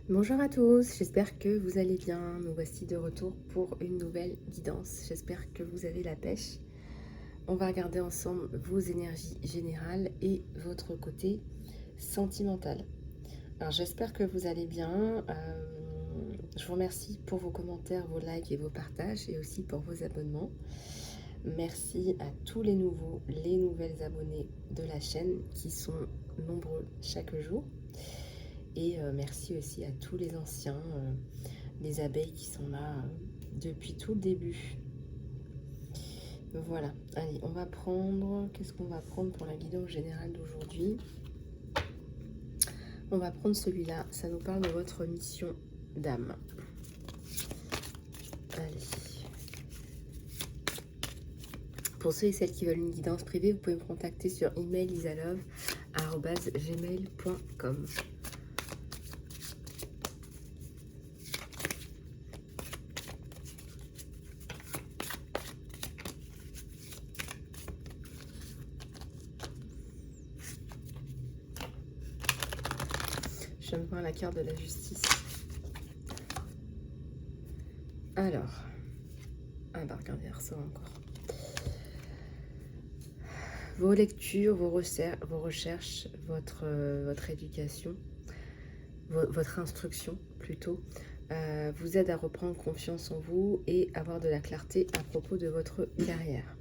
Bonjour à tous, j'espère que vous allez bien. Nous voici de retour pour une nouvelle guidance. J'espère que vous avez la pêche. On va regarder ensemble vos énergies générales et votre côté sentimental. Alors j'espère que vous allez bien. Je vous remercie pour vos commentaires, vos likes et vos partages et aussi pour vos abonnements. Merci à tous les nouveaux, les nouvelles abonnés de la chaîne qui sont nombreux chaque jour. Et merci aussi à tous les anciens, les abeilles qui sont là depuis tout le début. Voilà, allez, on va prendre, qu'est-ce qu'on va prendre pour la guidance générale d'aujourd'hui? On va prendre celui-là, ça nous parle de votre mission d'âme. Allez. Pour ceux et celles qui veulent une guidance privée, vous pouvez me contacter sur email isalove@gmail.com. Je viens de voir la carte de la justice. Alors, ah bah regardez, elle ressort encore. Vos lectures, vos recherches, votre éducation, votre instruction plutôt, vous aide à reprendre confiance en vous et avoir de la clarté à propos de votre carrière.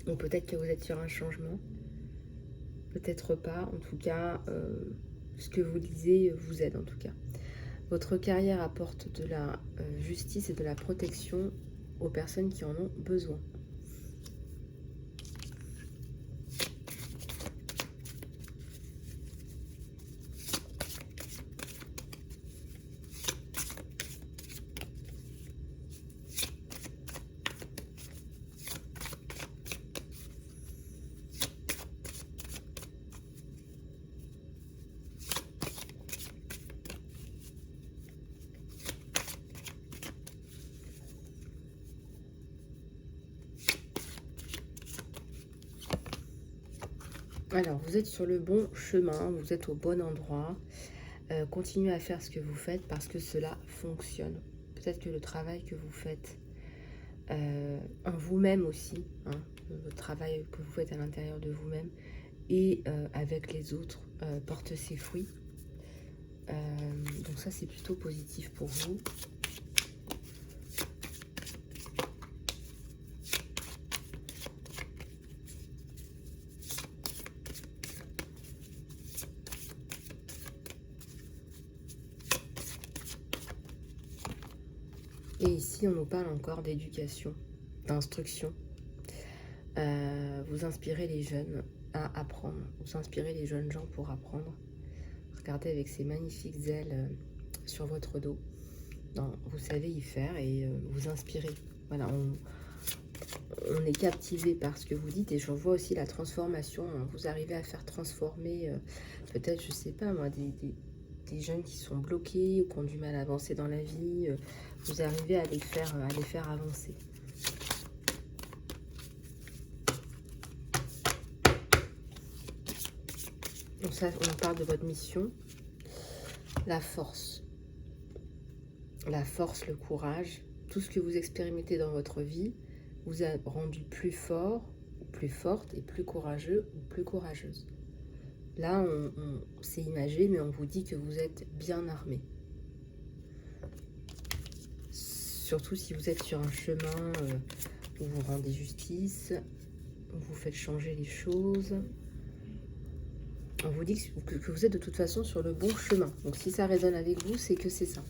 Ou peut-être que vous êtes sur un changement, peut-être pas, en tout cas, ce que vous lisez vous aide en tout cas. Votre carrière apporte de la justice et de la protection aux personnes qui en ont besoin. Alors, vous êtes sur le bon chemin, vous êtes au bon endroit. Continuez à faire ce que vous faites parce que cela fonctionne. Peut-être que le travail que vous faites en vous-même aussi, hein, le travail que vous faites à l'intérieur de vous-même et avec les autres porte ses fruits. Donc ça, c'est plutôt positif pour vous. Et ici, on nous parle encore d'éducation, d'instruction. Vous inspirez les jeunes à apprendre. Vous inspirez les jeunes gens pour apprendre. Regardez avec ces magnifiques ailes sur votre dos. Non, vous savez y faire et vous inspirez. Voilà, on est captivé par ce que vous dites et je vois aussi la transformation. Hein. Vous arrivez à faire transformer peut-être, je sais pas moi, des jeunes qui sont bloqués ou qui ont du mal à avancer dans la vie. Vous arrivez à les faire avancer. Donc ça, on parle de votre mission. La force. La force, le courage. Tout ce que vous expérimentez dans votre vie vous a rendu plus fort, ou plus forte et plus courageux ou plus courageuse. Là, c'est imagé, mais on vous dit que vous êtes bien armé. Surtout si vous êtes sur un chemin où vous rendez justice, où vous faites changer les choses. On vous dit que vous êtes de toute façon sur le bon chemin. Donc si ça résonne avec vous, c'est que c'est ça.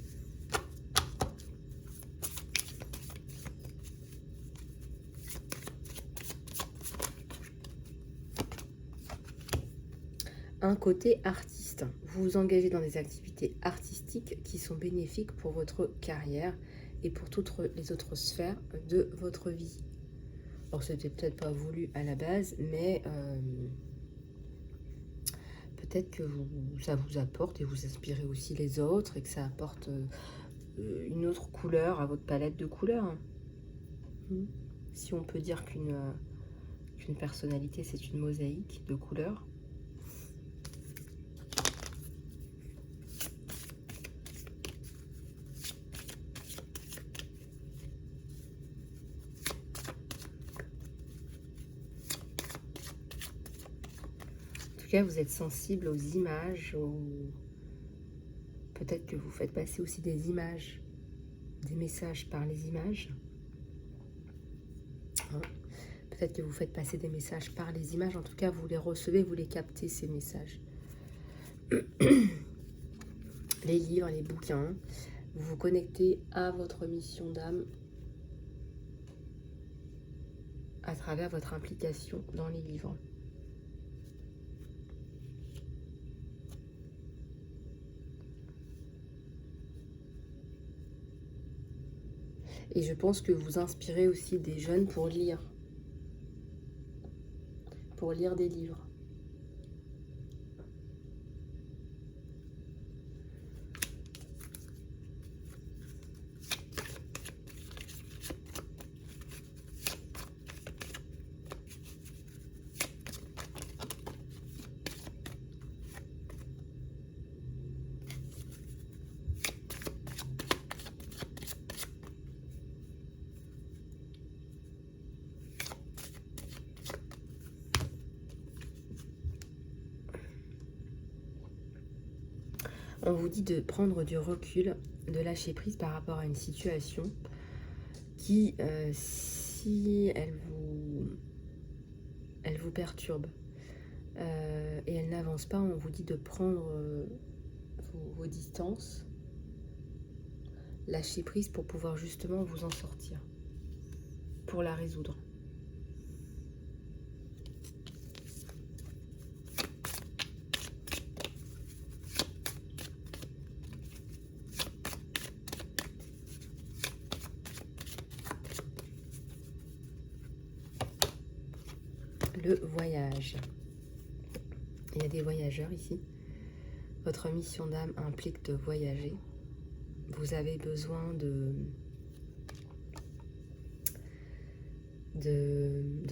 Un côté artiste. Vous vous engagez dans des activités artistiques qui sont bénéfiques pour votre carrière et pour toutes les autres sphères de votre vie. Alors, c'était peut-être pas voulu à la base, mais peut-être que ça vous apporte et vous inspirez aussi les autres et que ça apporte une autre couleur à votre palette de couleurs. Si on peut dire qu'une personnalité, c'est une mosaïque de couleurs. tout cas, vous êtes sensible aux images, peut-être que vous faites passer aussi des images, des messages par les images. Hein. Peut-être que vous faites passer des messages par les images. En tout cas, vous les recevez, vous les captez, ces messages. Les livres, les bouquins. Vous vous connectez à votre mission d'âme à travers votre implication dans les livres. Et je pense que vous inspirez aussi des jeunes pour lire des livres. On vous dit de prendre du recul, de lâcher prise par rapport à une situation qui, si elle vous perturbe et elle n'avance pas, on vous dit de prendre vos distances, lâcher prise pour pouvoir justement vous en sortir, pour la résoudre. Le voyage. Il y a des voyageurs ici. Votre mission d'âme implique de voyager. Vous avez besoin de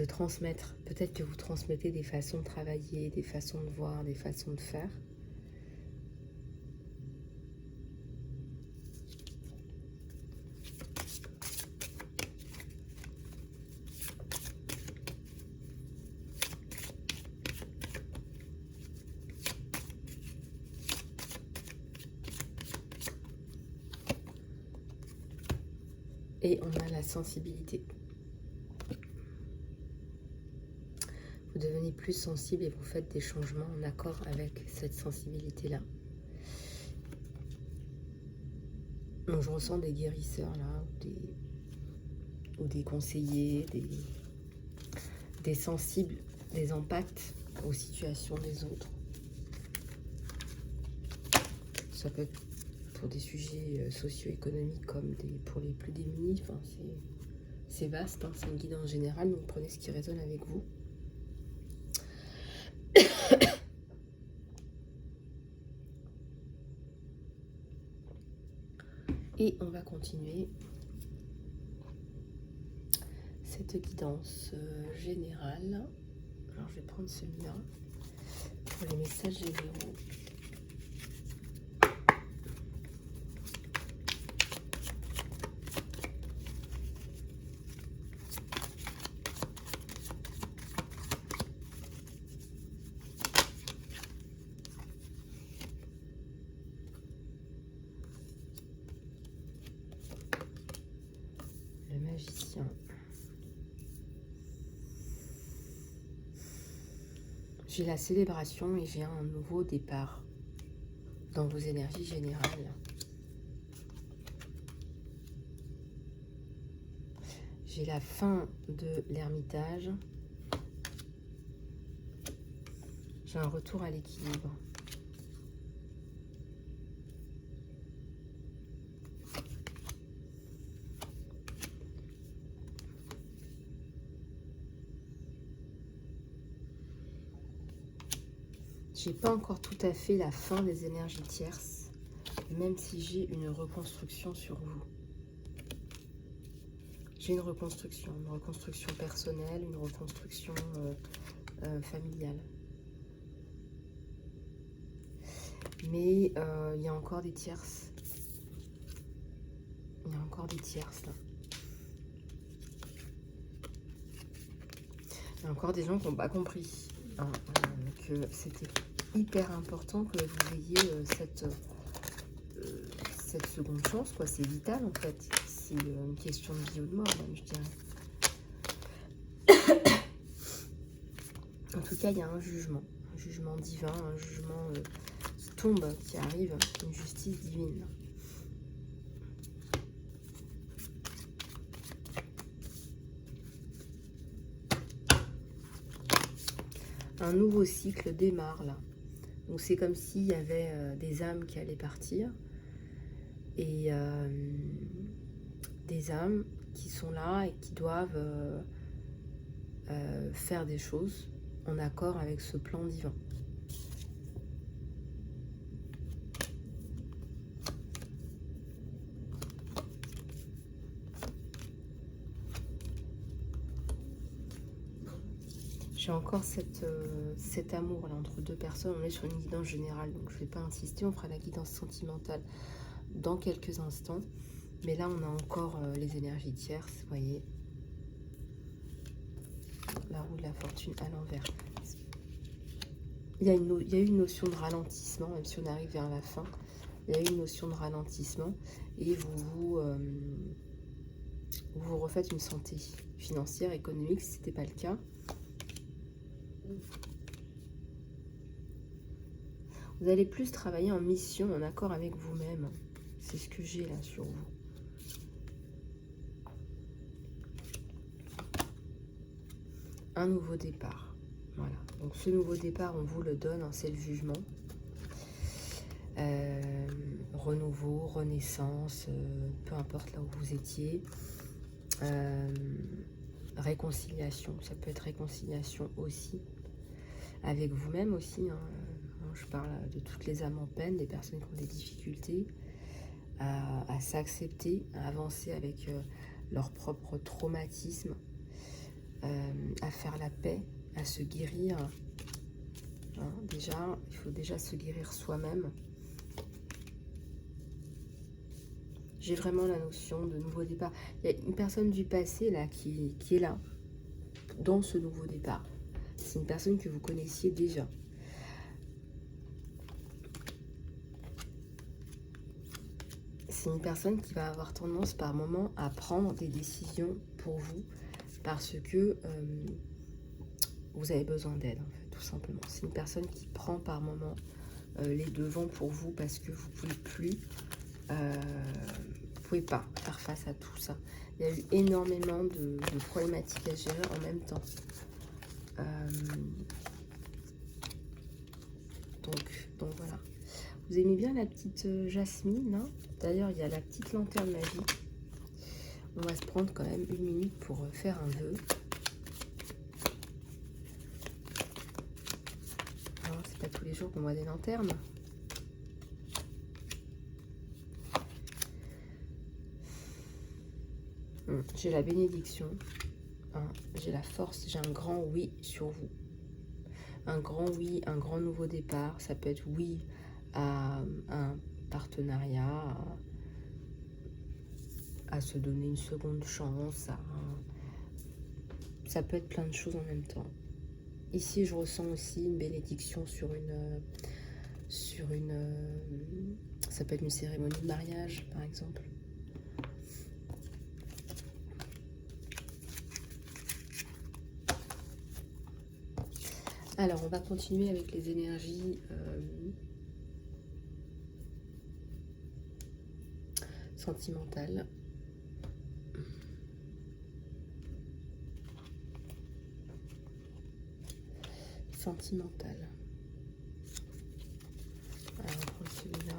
transmettre. Peut-être que vous transmettez des façons de travailler, des façons de voir, des façons de faire. Et on a la sensibilité. Vous devenez plus sensible et vous faites des changements en accord avec cette sensibilité-là. Donc, je ressens des guérisseurs là, ou des conseillers, des sensibles, des empathes aux situations des autres. Ça peut être pour des sujets socio-économiques comme pour les plus démunis. Enfin, c'est vaste, hein, c'est une guidance générale, donc prenez ce qui résonne avec vous. Et on va continuer cette guidance générale. Alors je vais prendre celui-là pour les messages généraux. Le magicien. J'ai la célébration et j'ai un nouveau départ dans vos énergies générales. J'ai la fin de l'ermitage. J'ai un retour à l'équilibre. J'ai pas encore tout à fait la fin des énergies tierces, même si j'ai une reconstruction sur vous. J'ai une reconstruction personnelle, une reconstruction familiale. Mais il y a encore des tierces. Il y a encore des tierces là. Il y a encore des gens qui n'ont pas compris. hein, que c'était hyper important que vous ayez cette seconde chance, quoi. C'est vital en fait. C'est une question de vie ou de mort, même, je dirais. En tout cas, il y a un jugement divin, un jugement qui tombe, qui arrive, une justice divine. Un nouveau cycle démarre là. Donc c'est comme s'il y avait des âmes qui allaient partir et des âmes qui sont là et qui doivent faire des choses en accord avec ce plan divin. J'ai encore cet amour là entre deux personnes. On est sur une guidance générale, donc je ne vais pas insister. On fera la guidance sentimentale dans quelques instants. Mais là, on a encore les énergies tierces, vous voyez. La roue de la fortune à l'envers. Il y a eu une notion de ralentissement, même si on arrive vers la fin. Il y a eu une notion de ralentissement et vous refaites une santé financière, économique, si ce n'était pas le cas. Vous allez plus travailler en mission, en accord avec vous-même. C'est ce que j'ai là sur vous. Un nouveau départ. Voilà. Donc ce nouveau départ, on vous le donne, hein, c'est le jugement. Renouveau, renaissance, peu importe là où vous étiez. Réconciliation, ça peut être réconciliation aussi. Avec vous-même aussi, hein. Je parle de toutes les âmes en peine, des personnes qui ont des difficultés à s'accepter, à avancer avec leur propre traumatisme, à faire la paix, à se guérir. Hein, déjà, il faut déjà se guérir soi-même. J'ai vraiment la notion de nouveau départ. Il y a une personne du passé là qui est là, dans ce nouveau départ. C'est une personne que vous connaissiez déjà. C'est une personne qui va avoir tendance par moment à prendre des décisions pour vous parce que vous avez besoin d'aide, en fait, tout simplement. C'est une personne qui prend par moment les devants pour vous parce que vous ne pouvez pas faire face à tout ça. Il y a eu énormément de problématiques à gérer en même temps. Donc voilà. Vous aimez bien la petite Jasmine, hein? D'ailleurs, il y a la petite lanterne magique. On va se prendre quand même une minute pour faire un vœu. C'est pas tous les jours qu'on voit des lanternes. J'ai la bénédiction. Hein, j'ai la force. J'ai un grand oui sur vous. Un grand oui, un grand nouveau départ. Ça peut être oui à un partenariat, à se donner une seconde chance. Ça peut être plein de choses en même temps. Ici, je ressens aussi une bénédiction sur une ça peut être une cérémonie de mariage, par exemple. Alors, on va continuer avec les énergies sentimentales. Sentimentales. Alors, on va prendre celui-là.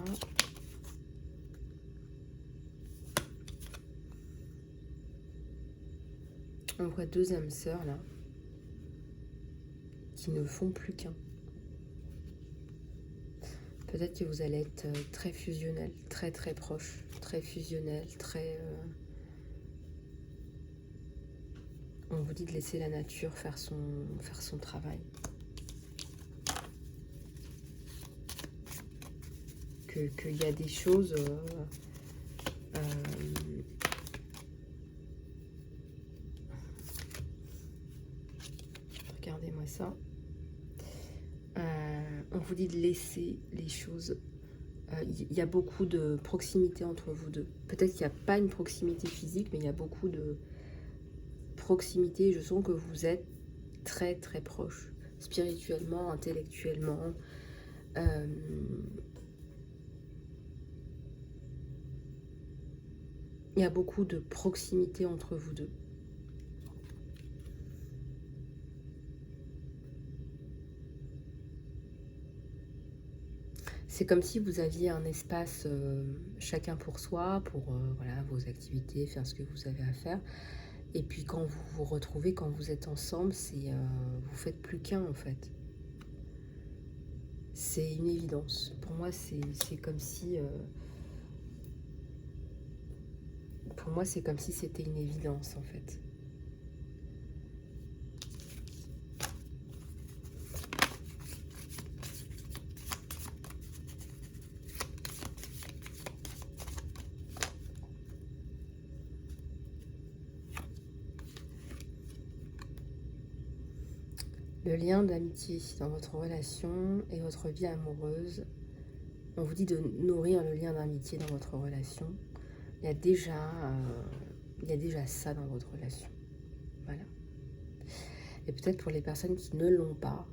On voit deux âmes sœurs, là, qui ne font plus qu'un. Peut-être que vous allez être très fusionnel, très très proche, très fusionnel, très... On vous dit de laisser la nature faire son travail. Qu'il y a des choses... regardez-moi ça. On vous dit de laisser les choses. Il y a beaucoup de proximité entre vous deux. Peut-être qu'il n'y a pas une proximité physique, mais il y a beaucoup de proximité. Je sens que vous êtes très très proches, spirituellement, intellectuellement. Il y a beaucoup de proximité entre vous deux. C'est comme si vous aviez un espace chacun pour soi, pour voilà, vos activités, faire ce que vous avez à faire. Et puis quand vous vous retrouvez, quand vous êtes ensemble, vous faites plus qu'un en fait. C'est une évidence. Pour moi, c'est comme si... pour moi, c'est comme si c'était une évidence en fait. Le lien d'amitié dans votre relation et votre vie amoureuse. On vous dit de nourrir le lien d'amitié dans votre relation. Il y a déjà ça dans votre relation. Voilà. Et peut-être pour les personnes qui ne l'ont pas,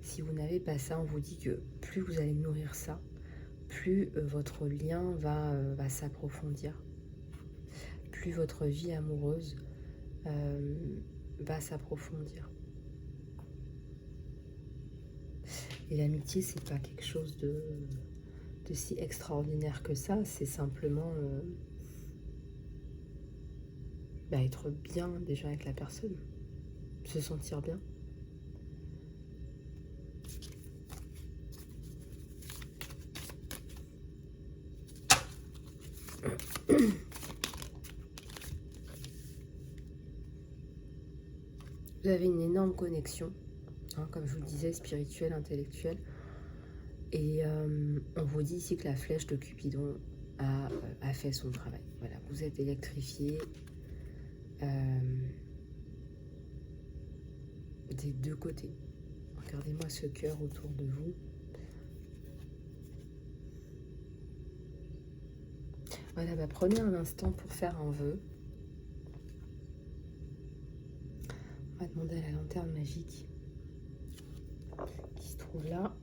si vous n'avez pas ça, on vous dit que plus vous allez nourrir ça, plus votre lien va s'approfondir. Plus votre vie amoureuse va s'approfondir. Et l'amitié, c'est pas quelque chose de si extraordinaire que ça, c'est simplement être bien déjà avec la personne, se sentir bien. Vous avez une énorme connexion, hein, comme je vous le disais, spirituelle, intellectuelle. Et on vous dit ici que la flèche de Cupidon a fait son travail. Voilà, vous êtes électrifié des deux côtés. Regardez-moi ce cœur autour de vous. Voilà, prenez un instant pour faire un vœu. On va demander à la lanterne magique qui se trouve là.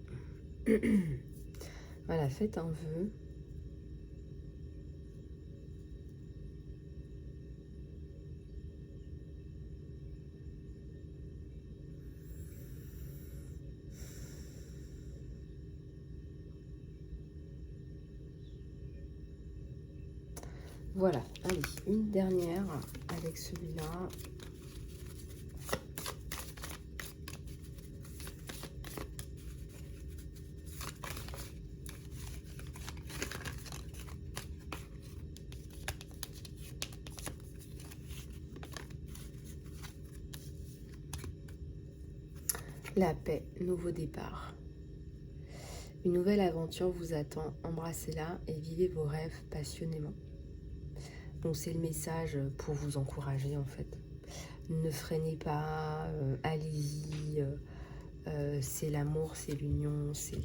Voilà, faites un vœu. Voilà, allez, une dernière avec celui-là. La paix, nouveau départ. Une nouvelle aventure vous attend, embrassez-la et vivez vos rêves passionnément. Donc c'est le message pour vous encourager en fait. Ne freinez pas, allez-y, c'est l'amour, c'est l'union, c'est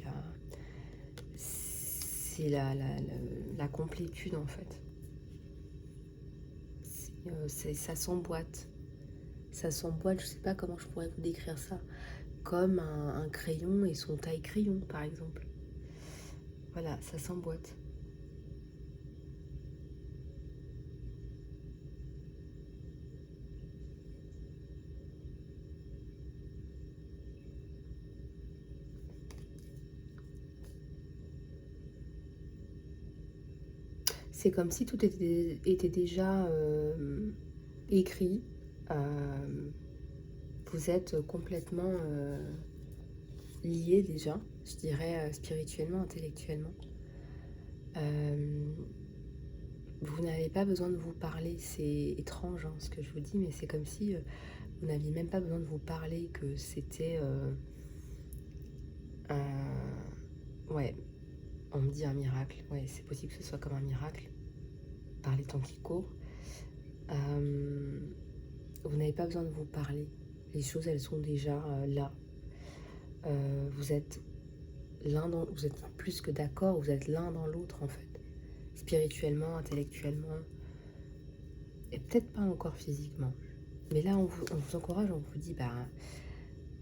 la complétude en fait. Ça s'emboîte. Ça s'emboîte, je sais pas comment je pourrais vous décrire ça. Comme un crayon et son taille-crayon par exemple. Voilà, ça s'emboîte. C'est comme si tout était déjà écrit. Vous êtes complètement liés déjà, je dirais spirituellement, intellectuellement. Vous n'avez pas besoin de vous parler, c'est étrange hein, ce que je vous dis, mais c'est comme si vous n'aviez même pas besoin de vous parler, que c'était... ouais, on me dit un miracle, ouais, c'est possible que ce soit comme un miracle, par les temps qui courent. Vous n'avez pas besoin de vous parler, les choses elles sont déjà là. Vous êtes vous êtes plus que d'accord, vous êtes l'un dans l'autre en fait. Spirituellement, intellectuellement, et peut-être pas encore physiquement. Mais là, on vous encourage, on vous dit,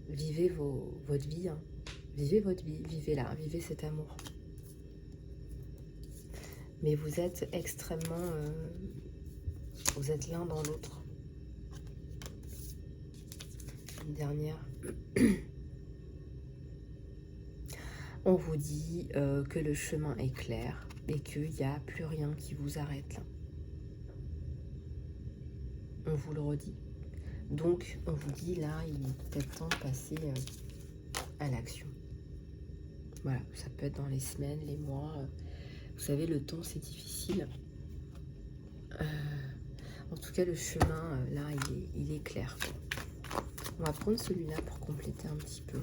vivez votre vie, hein. Vivez votre vie, vivez-la, vivez cet amour. Mais vous êtes extrêmement... vous êtes l'un dans l'autre. Une dernière. On vous dit que le chemin est clair et qu'il n'y a plus rien qui vous arrête là. On vous le redit. Donc, on vous dit là, il est peut-être temps de passer à l'action. Voilà, ça peut être dans les semaines, les mois. Vous savez, le temps, c'est difficile. En tout cas, le chemin, là, il est clair. On va prendre celui-là pour compléter un petit peu.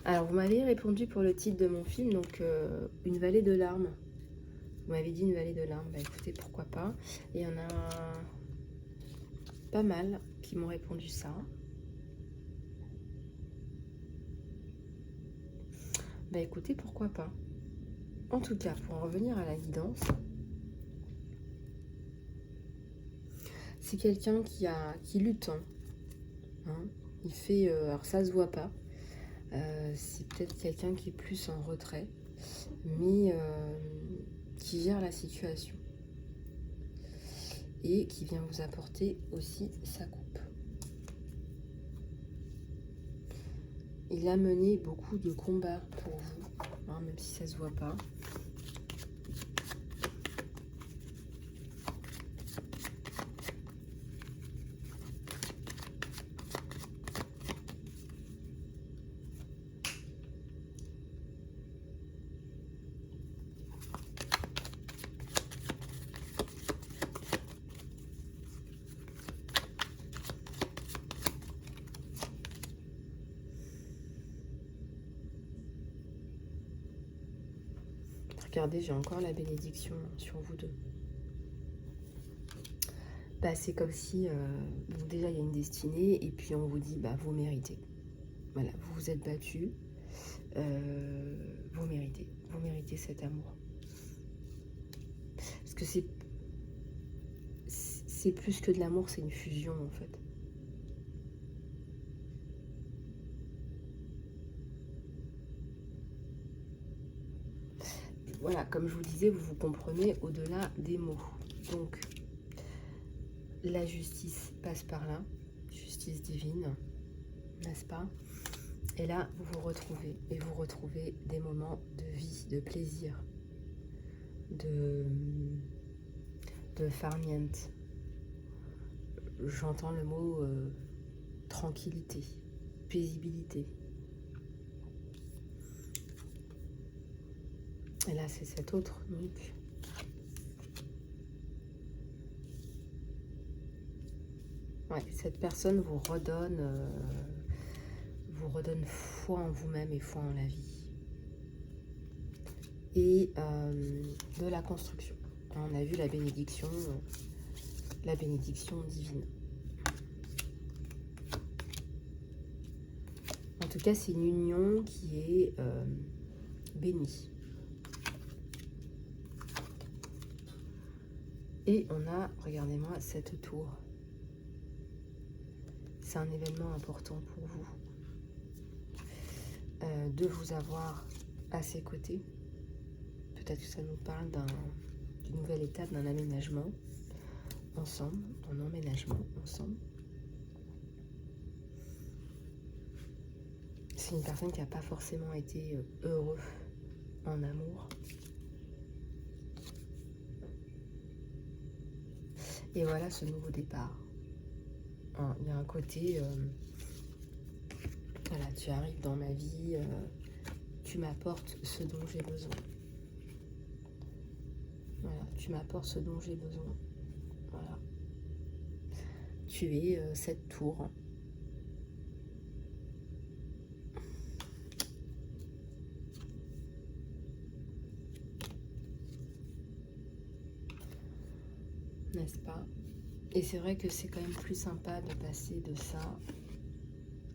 Alors, vous m'avez répondu pour le titre de mon film, donc Une vallée de larmes. Vous m'avez dit Une vallée de larmes. Bah écoutez, pourquoi pas. Et il y en a pas mal qui m'ont répondu ça. Bah écoutez, pourquoi pas. En tout cas, pour en revenir à la guidance, c'est quelqu'un qui lutte. Hein. Il fait... alors ça se voit pas. C'est peut-être quelqu'un qui est plus en retrait, mais qui gère la situation. Et qui vient vous apporter aussi sa coupe. Il a mené beaucoup de combats pour vous, hein, même si ça se voit pas. Regardez, j'ai encore la bénédiction sur vous deux. Bah, c'est comme si, donc déjà il y a une destinée et puis on vous dit, vous méritez. Voilà, vous vous êtes battu, vous méritez cet amour. Parce que c'est plus que de l'amour, c'est une fusion en fait. Voilà, comme je vous disais, vous vous comprenez au-delà des mots. Donc, la justice passe par là, justice divine, n'est-ce pas? Et là, vous vous retrouvez, et vous retrouvez des moments de vie, de plaisir, de farniente. J'entends le mot tranquillité, paisibilité. Et là, c'est cet autre donc. Ouais, cette personne vous redonne foi en vous-même et foi en la vie. Et de la construction. On a vu la bénédiction divine. En tout cas, c'est une union qui est bénie. Et on a, regardez-moi, cette tour. C'est un événement important pour vous. De vous avoir à ses côtés. Peut-être que ça nous parle d'une nouvelle étape, d'un aménagement ensemble, d'un emménagement ensemble. C'est une personne qui n'a pas forcément été heureux en amour. Et voilà ce nouveau départ. Il y a un côté, voilà, tu arrives dans ma vie, tu m'apportes ce dont j'ai besoin. Voilà, tu m'apportes ce dont j'ai besoin. Voilà. Tu es cette tour. n'est-ce pas? Et c'est vrai que c'est quand même plus sympa de passer de ça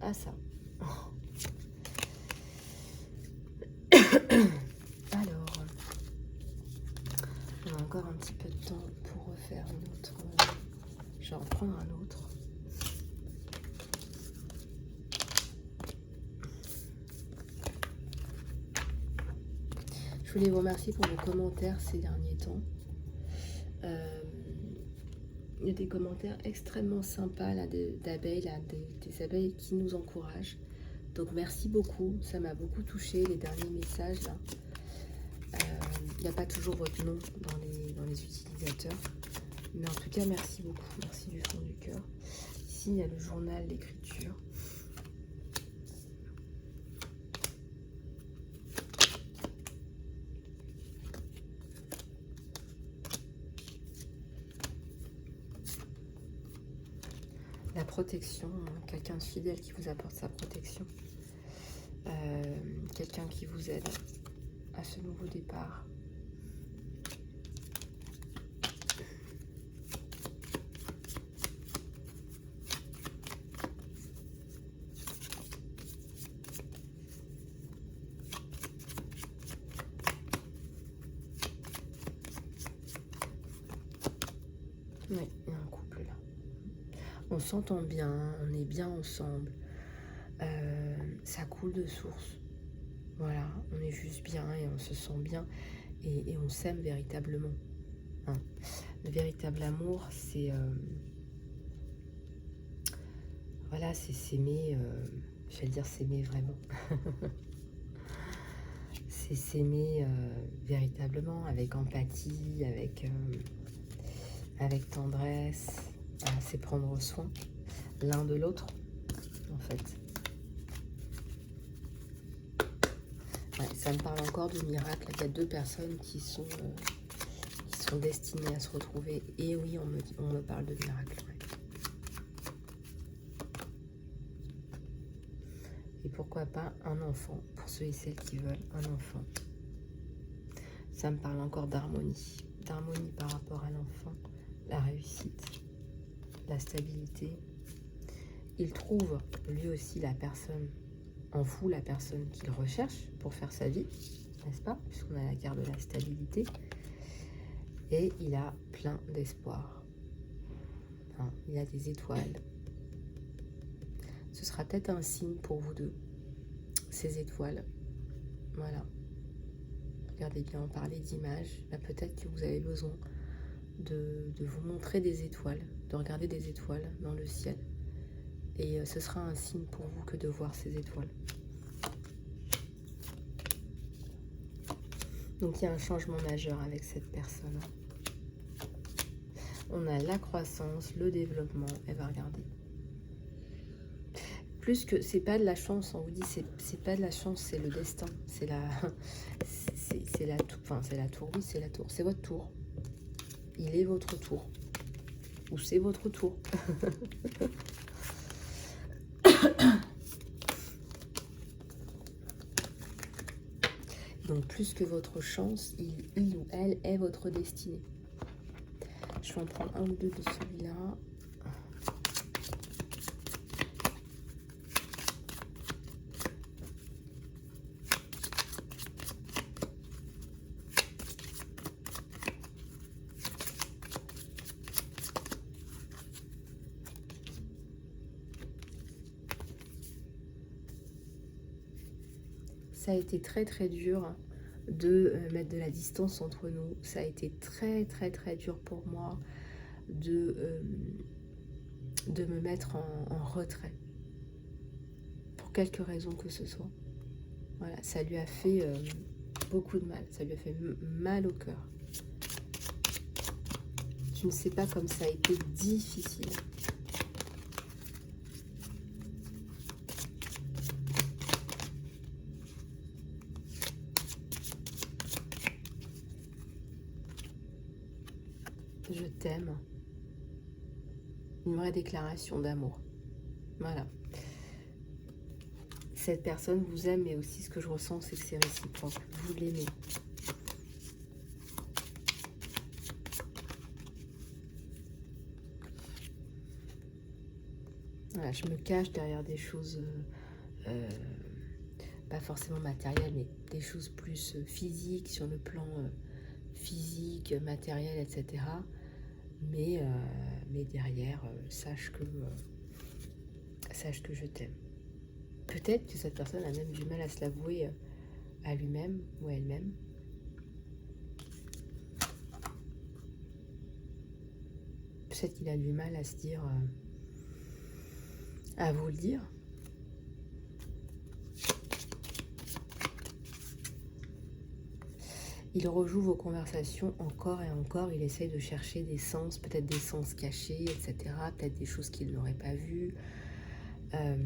à ça. Alors, on a encore un petit peu de temps pour refaire une autre. Je vais en prendre un autre. Je voulais vous remercier pour vos commentaires ces derniers temps. Il y a des commentaires extrêmement sympas là, d'abeilles, des abeilles qui nous encouragent. Donc merci beaucoup, ça m'a beaucoup touché les derniers messages là. Il n'y a pas toujours votre nom dans les utilisateurs. Mais en tout cas, merci beaucoup. Merci du fond du cœur. Ici, il y a le journal, l'écriture. La protection, quelqu'un de fidèle qui vous apporte sa protection. Quelqu'un qui vous aide à ce nouveau départ. Oui, il y a un couple là. On s'entend bien, on est bien ensemble. Ça coule de source. Voilà, on est juste bien et on se sent bien et on s'aime véritablement. Hein. Le véritable amour, c'est voilà, c'est s'aimer, je vais dire s'aimer vraiment. C'est s'aimer véritablement, avec empathie, avec tendresse. C'est prendre soin l'un de l'autre, en fait. Ouais, ça me parle encore de miracle. Il y a deux personnes qui sont destinées à se retrouver. Et oui, on me parle de miracle. Ouais. Et pourquoi pas un enfant, pour ceux et celles qui veulent un enfant. Ça me parle encore d'harmonie. D'harmonie par rapport à l'enfant, la réussite, la stabilité. Il trouve lui aussi la personne, en vous la personne qu'il recherche pour faire sa vie, n'est-ce pas? Puisqu'on a la carte de la stabilité. Et il a plein d'espoir. Hein, il a des étoiles. Ce sera peut-être un signe pour vous deux, ces étoiles. Voilà. Regardez bien, on parlait d'images. Là, peut-être que vous avez besoin de vous montrer des étoiles, de regarder des étoiles dans le ciel. Et ce sera un signe pour vous que de voir ces étoiles. Donc, il y a un changement majeur avec cette personne. On a la croissance, le développement. Elle va regarder. Plus que c'est pas de la chance, on vous dit c'est pas de la chance, c'est le destin, c'est la tour, oui, c'est la tour, c'est votre tour. Il est votre tour. Ou c'est votre tour. Donc plus que votre chance, il ou elle est votre destinée. Je vais en prendre un ou deux de celui-là. Ça a été très très dur de mettre de la distance entre nous. Ça a été très très très dur pour moi de me mettre en retrait. Pour quelque raison que ce soit. Voilà, ça lui a fait beaucoup de mal. Ça lui a fait mal au cœur. Je ne sais pas comme ça a été difficile. Je t'aime. Une vraie déclaration d'amour. Voilà. Cette personne vous aime, mais aussi ce que je ressens, c'est que c'est réciproque. Vous l'aimez. Voilà, je me cache derrière des choses, euh, pas forcément matérielles, mais des choses plus physiques, sur le plan physique, matériel, etc. Mais derrière, sache que je t'aime. Peut-être que cette personne a même du mal à se l'avouer à lui-même ou à elle-même. Peut-être qu'il a du mal à se dire, à vous le dire. Il rejoue vos conversations encore et encore, il essaye de chercher des sens, peut-être des sens cachés, etc. Peut-être des choses qu'il n'aurait pas vues. Il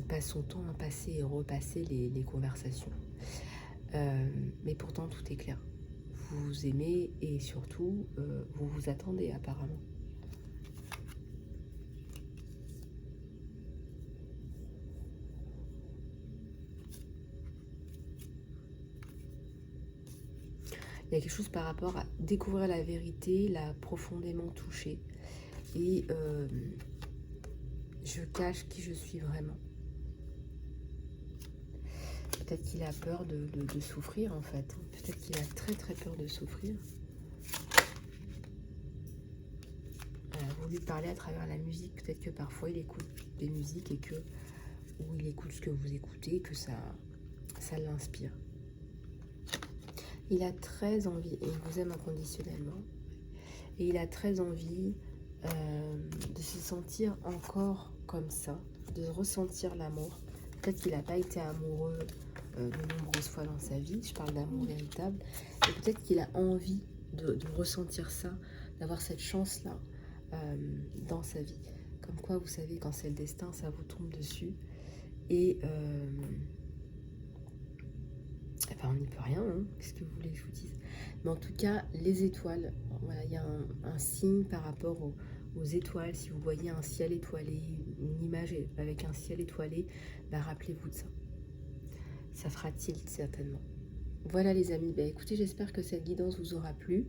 passe son temps à passer et repasser les conversations. Mais pourtant, tout est clair. Vous vous aimez et surtout, vous vous attendez apparemment. Il y a quelque chose par rapport à découvrir la vérité, l'a profondément touché. Et je cache qui je suis vraiment. Peut-être qu'il a peur de souffrir en fait. Peut-être qu'il a très très peur de souffrir. Vous lui parlez à travers la musique. Peut-être que parfois il écoute des musiques ou il écoute ce que vous écoutez et que ça l'inspire. Il a très envie, et il vous aime inconditionnellement, et il a très envie de se sentir encore comme ça, de ressentir l'amour. Peut-être qu'il n'a pas été amoureux de nombreuses fois dans sa vie, je parle d'amour véritable, et peut-être qu'il a envie de ressentir ça, d'avoir cette chance-là dans sa vie. Comme quoi, vous savez, quand c'est le destin, ça vous tombe dessus, et on n'y peut rien, hein. Qu'est-ce que vous voulez que je vous dise? Mais en tout cas, les étoiles, voilà, il y a un signe par rapport aux étoiles. Si vous voyez un ciel étoilé, une image avec un ciel étoilé, rappelez-vous de ça. Ça fera tilt certainement. Voilà les amis, écoutez, j'espère que cette guidance vous aura plu.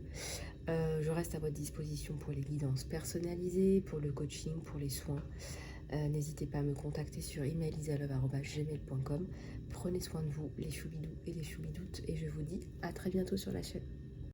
Je reste à votre disposition pour les guidances personnalisées, pour le coaching, pour les soins. N'hésitez pas à me contacter sur emailisalove@gmail.com. Prenez soin de vous, les choubidous et les choubidoutes, et je vous dis à très bientôt sur la chaîne.